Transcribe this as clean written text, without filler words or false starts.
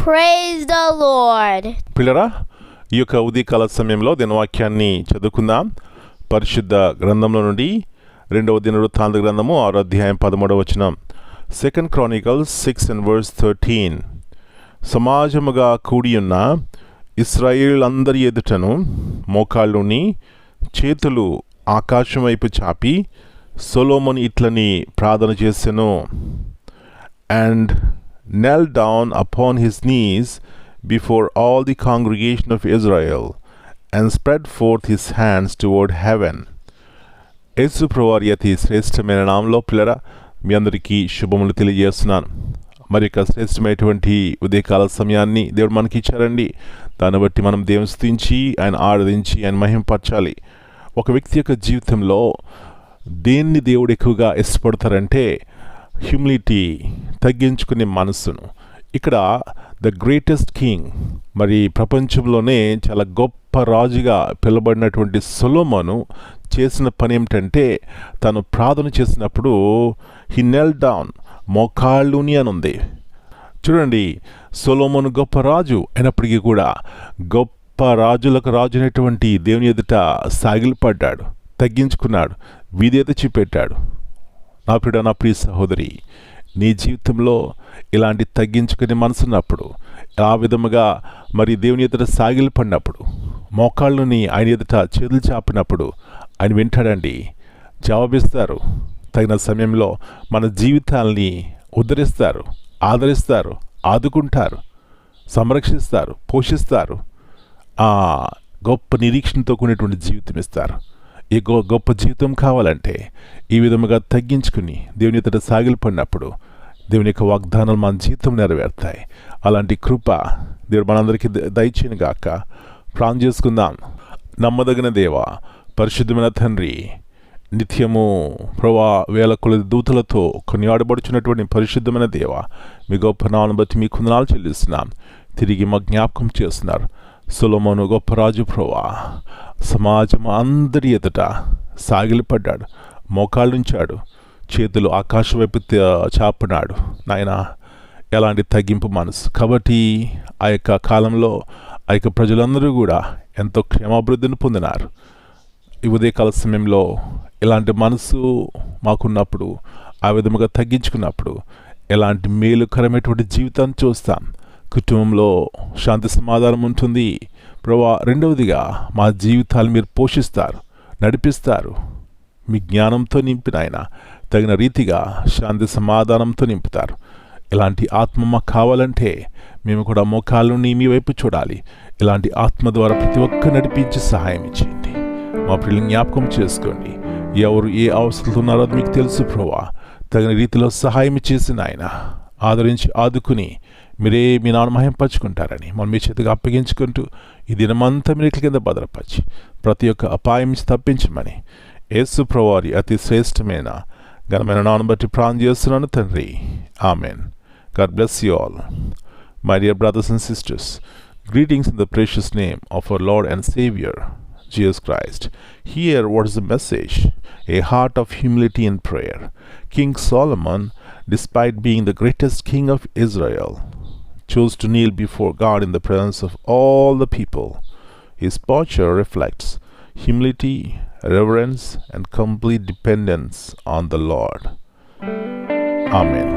Praise the Lord. పిల్లరా, ఈ యొక్క ఉదయకాల సమయంలో దినవాక్యాన్ని చదువుకుందాం. పరిశుద్ధ గ్రంథంలో నుండి 2వ దినవృత్తాంత గ్రంథము 6వ అధ్యాయం 13వ వచనం. 2 Chronicles 6:13. సమాజముగా కూడియున్న ఇశ్రాయేలులందరి ఎదుటను మోకాళ్ళుని చేతులు ఆకాశం వైపు చాపి సొలొమోను ఇట్లని ప్రార్థన చేసెను. And knelt down upon his knees before all the congregation of Israel and spread forth his hands toward heaven. యేసు ప్రభువారి అతి శ్రేష్టమైన నామంలో పిల్లరా మీ అందరికీ శుభములు తెలియజేస్తున్నాను. మరి యొక్క శ్రేష్టమైనటువంటి ఉదయకాల సమయాన్ని దేవుడు మనకి ఇచ్చారండి. దాన్ని బట్టి మనం దేవుని స్తుతించి ఆయన ఆరాధించి ఆయన మహిమపరచాలి. ఒక వ్యక్తి యొక్క జీవితంలో దేన్ని దేవుడు ఎక్కువగా ఇష్టపడతారంటే హ్యూమిలిటీ, తగ్గించుకునే మనస్సును. ఇక్కడ ద గ్రేటెస్ట్ కింగ్, మరి ప్రపంచంలోనే చాలా గొప్ప రాజుగా పిలువబడినటువంటి సొలొమోను చేసిన పని ఏమిటంటే తను ప్రార్థన చేసినప్పుడు హీ నెల్ డౌన్, మోకాళ్ళుని అని ఉంది. చూడండి, సొలొమోను గొప్ప రాజు అయినప్పటికీ కూడా గొప్ప రాజులకు రాజు అయినటువంటి దేవుని ఎదుట సాగిలపడ్డాడు, తగ్గించుకున్నాడు, విధేయత చూపెట్టాడు. నా ప్రియ సహోదరి, నీ జీవితంలో ఇలాంటి తగ్గించుకునే మనసున్నప్పుడు, ఆ విధముగా మరి దేవుని ఎదుట సాగిలపడినప్పుడు, మోకాళ్ళని ఆయన ఎదుట చేతులు చాపినప్పుడు ఆయన వింటాడండి, జవాబిస్తారు. తగిన సమయంలో మన జీవితాల్ని ఉద్ధరిస్తారు, ఆదరిస్తారు, ఆదుకుంటారు, సంరక్షిస్తారు, పోషిస్తారు. ఆ గొప్ప నిరీక్షణతో కూడినటువంటి జీవితం ఇస్తారు. ఈ గొప్ప జీవితం కావాలంటే ఈ విధముగా తగ్గించుకుని దేవుని ఎదుట సాగిలపడినప్పుడు దేవుని యొక్క వాగ్దానాలు మన జీవితం నెరవేరుతాయి. అలాంటి కృప దేవుడు మనందరికీ దయచేయను గాక. ప్రార్థన చేసుకుందాం. నమ్మదగిన దేవా, పరిశుద్ధమైన తండ్రి, నిత్యము ప్రభా వేల కొలది దూతలతో కొనియాడబడుచున్నటువంటి పరిశుద్ధమైన దేవ, మీ గొప్ప నామమును బట్టి మీ వందనాలు చెల్లిస్తున్నాం. తిరిగి మా జ్ఞాపకం చేస్తున్నారు. సొలొమోను గొప్ప రాజు ప్రభా, సమాజం అందరి ఎదుట సాగిలపడ్డాడు, మోకాళ్ళుంచాడు, చేతులు ఆకాశం వైపు చాపినాడు. నాయన, ఎలాంటి తగ్గింపు మనసు. కాబట్టి ఆ యొక్క కాలంలో ఆ యొక్క ప్రజలందరూ కూడా ఎంతో క్షేమాభివృద్ధిని పొందినారు. ఈ ఉదయకాల సమయంలో ఇలాంటి మనసు మాకున్నప్పుడు, ఆ విధముగా తగ్గించుకున్నప్పుడు ఎలాంటి మేలుకరమైనటువంటి జీవితాన్ని చూస్తాం. కుటుంబంలో శాంతి సమాధానం ఉంటుంది ప్రభా. రెండవదిగా మా జీవితాలు మీరు పోషిస్తారు, నడిపిస్తారు. మీ జ్ఞానంతో నింపిన ఆయన తగిన రీతిగా శాంతి సమాధానంతో నింపుతారు. ఇలాంటి ఆత్మ మాకు కావాలంటే మేము కూడా మోకాళ్ళని మీ వైపు చూడాలి. ఇలాంటి ఆత్మ ద్వారా ప్రతి ఒక్క నడిపించి సహాయం ఇచ్చేయండి. మా పిల్లల్ని జ్ఞాపకం చేసుకోండి. ఎవరు ఏ అవసరాలు ఉన్నారో అది మీకు తెలుసు ప్రభా. తగిన రీతిలో సహాయం చేసిన ఆయన ఆదరించి ఆదుకుని మీరే మీ నాన్న మహింపరచుకుంటారని మనం మీ చేతిగా అప్పగించుకుంటూ ఈ దినమంతా మీరు కింద భద్రపరిచి ప్రతి ఒక్క అపాయం నుంచి తప్పించమని యేసు ప్రభువారి అతి శ్రేష్టమైన ఘనమైన నామమును బట్టి ప్రార్థన చేస్తున్నాను తండ్రి. Amen. God bless you all. My dear brothers and sisters, greetings in the precious name of our Lord and Savior, Jesus Christ. Here what is the message? A heart of humility and prayer. King Solomon, despite being the greatest king of Israel, chose to kneel before God in the presence of all the people. His posture reflects humility, reverence, and complete dependence on the Lord. Amen.